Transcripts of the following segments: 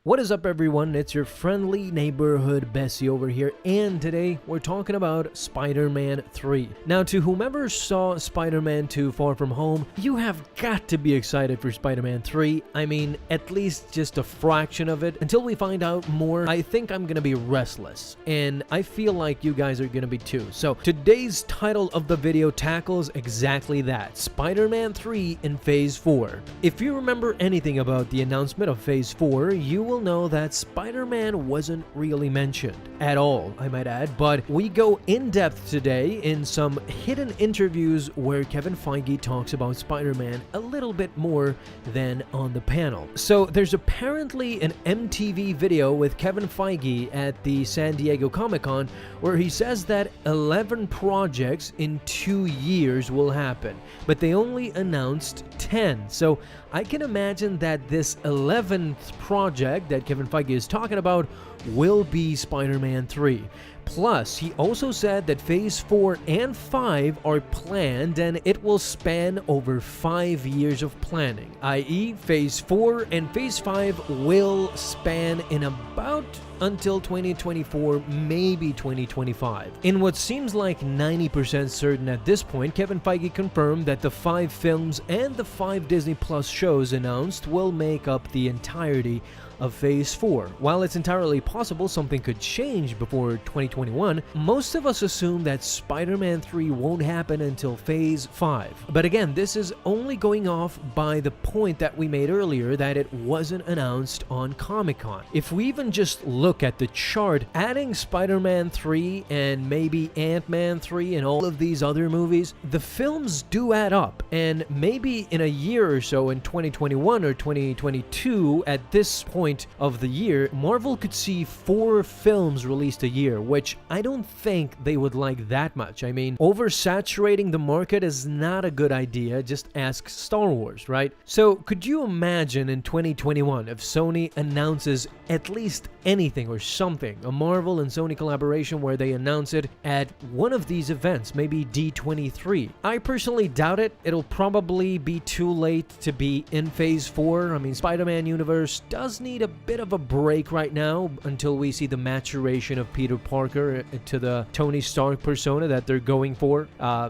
What is up, everyone? It's your friendly neighborhood Bessie over here, and today we're talking about Spider-Man 3. Now, to whomever saw Spider-Man 2 Far From Home, you have got to be excited for Spider-Man 3. I mean, at least just a fraction of it. Until we find out more, I think I'm gonna be restless, and I feel like you guys are gonna be too. So, today's title of the video tackles exactly that: Spider-Man 3 in Phase 4. If you remember anything about the announcement of Phase 4, you will know that Spider-Man wasn't really mentioned at all, I might add, but we go in depth today in some hidden interviews where Kevin Feige talks about Spider-Man a little bit more than on the panel. So there's apparently an MTV video with Kevin Feige at the San Diego Comic-Con where he says that 11 projects in 2 years will happen, but they only announced 10. So I can imagine that this 11th project that Kevin Feige is talking about will be Spider-Man 3. Plus, he also said that Phase 4 and 5 are planned and it will span over 5 years of planning, i.e. Phase 4 and Phase 5 will span in about until 2024, maybe 2025. In what seems like 90% certain at this point, Kevin Feige confirmed that the 5 films and the 5 Disney Plus shows announced will make up the entirety of Phase 4. While it's entirely possible something could change before 2021, most of us assume that Spider-Man 3 won't happen until Phase 5. But again, this is only going off by the point that we made earlier that it wasn't announced on Comic-Con. If we even just look at the chart, adding Spider-Man 3 and maybe Ant-Man 3 and all of these other movies, the films do add up, and maybe in a year or so, in 2021 or 2022, at this point of the year, Marvel could see 4 films released a year, which I don't think they would like that much. I mean, oversaturating the market is not a good idea. Just ask Star Wars, right? So could you imagine in 2021 if Sony announces at least anything or something, a Marvel and Sony collaboration where they announce it at one of these events, maybe D23? I personally doubt it. It'll probably be too late to be in Phase 4. I mean, Spider-Man universe does need a bit of a break right now until we see the maturation of Peter Parker to the Tony Stark persona that they're going for.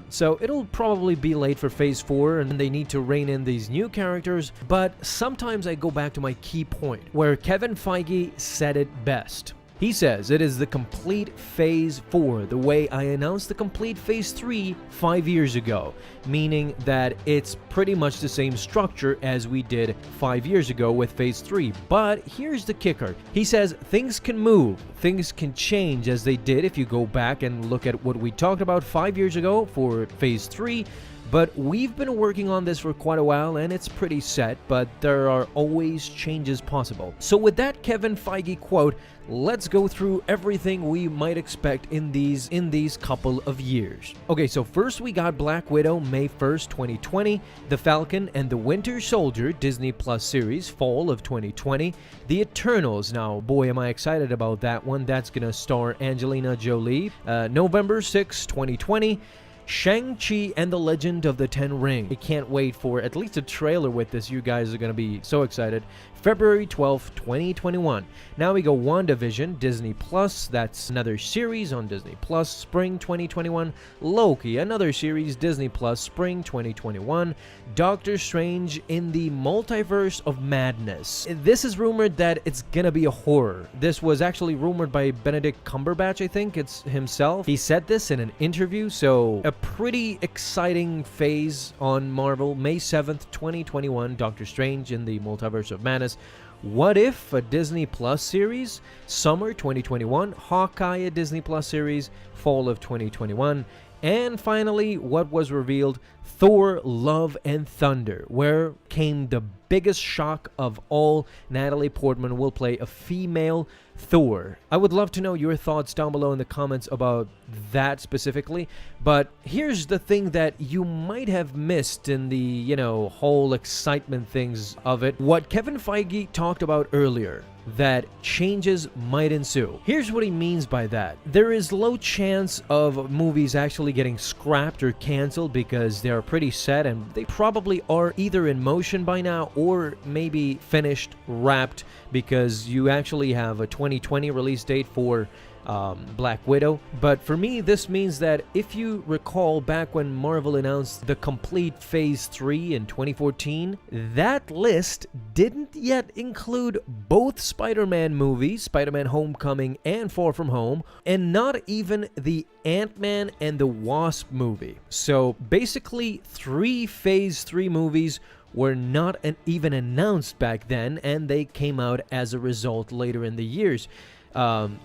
So it'll probably be late for Phase 4, and they need to rein in these new characters. But sometimes I go back to my key point where Kevin Feige said it best. He says it is the complete Phase 4, the way I announced the complete Phase 3 5 years ago, meaning that it's pretty much the same structure as we did 5 years ago with Phase 3. But here's the kicker. He says things can move, things can change as they did if you go back and look at what we talked about 5 years ago for Phase 3. But we've been working on this for quite a while and it's pretty set, but there are always changes possible. So with that Kevin Feige quote, let's go through everything we might expect in these couple of years. Okay, so first we got Black Widow May 1st, 2020, The Falcon and the Winter Soldier Disney Plus series fall of 2020, The Eternals. Now, boy, am I excited about that one. That's gonna star Angelina Jolie. November 6th, 2020. Shang-Chi and the Legend of the Ten Rings. I can't wait for at least a trailer with this. You guys are going to be so excited. February 12th, 2021. Now we go WandaVision, Disney Plus. That's another series on Disney Plus, spring 2021. Loki, another series, Disney Plus, spring 2021. Doctor Strange in the Multiverse of Madness. This is rumored that it's gonna be a horror. This was actually rumored by Benedict Cumberbatch, I think it's himself. He said this in an interview, so a pretty exciting phase on Marvel. May 7th, 2021, Doctor Strange in the Multiverse of Madness. What If, a Disney Plus series, summer 2021. Hawkeye, a Disney Plus series, fall of 2021. And finally, what was revealed, Thor, Love and Thunder, where came the biggest shock of all. Natalie Portman will play a female Thor. I would love to know your thoughts down below in the comments about that specifically, but here's the thing that you might have missed in the, whole excitement things of it. What Kevin Feige talked about earlier. that changes might ensue. Here's what he means by that. There is low chance of movies actually getting scrapped or canceled because they are pretty set and they probably are either in motion by now or maybe finished, wrapped, because you actually have a 2020 release date for Black Widow. But for me, this means that if you recall back when Marvel announced the complete Phase 3 in 2014, that list didn't yet include both Spider-Man movies, Spider-Man Homecoming and Far From Home, and not even the Ant-Man and the Wasp movie. So basically 3 Phase 3 movies were not even announced back then, and they came out as a result later in the years.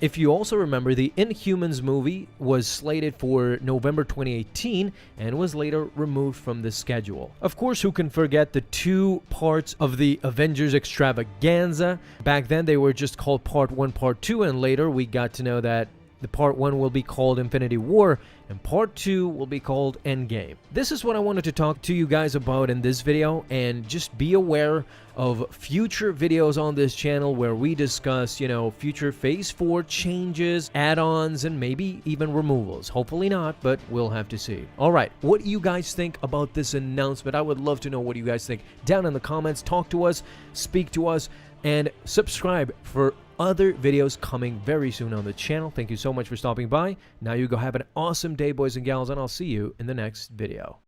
If you also remember, the Inhumans movie was slated for November 2018 and was later removed from the schedule. Of course, who can forget the 2 parts of the Avengers Extravaganza? Back then, they were just called Part 1, Part 2, and later we got to know that the Part 1 will be called Infinity War, and Part 2 will be called Endgame. This is what I wanted to talk to you guys about in this video, and just be aware of future videos on this channel where we discuss, future Phase 4 changes, add-ons, and maybe even removals. Hopefully not, but we'll have to see. Alright, what do you guys think about this announcement? I would love to know what you guys think down in the comments. Talk to us, speak to us, and subscribe for other videos coming very soon on the channel. Thank you so much for stopping by. Now you go have an awesome day, boys and gals, and I'll see you in the next video.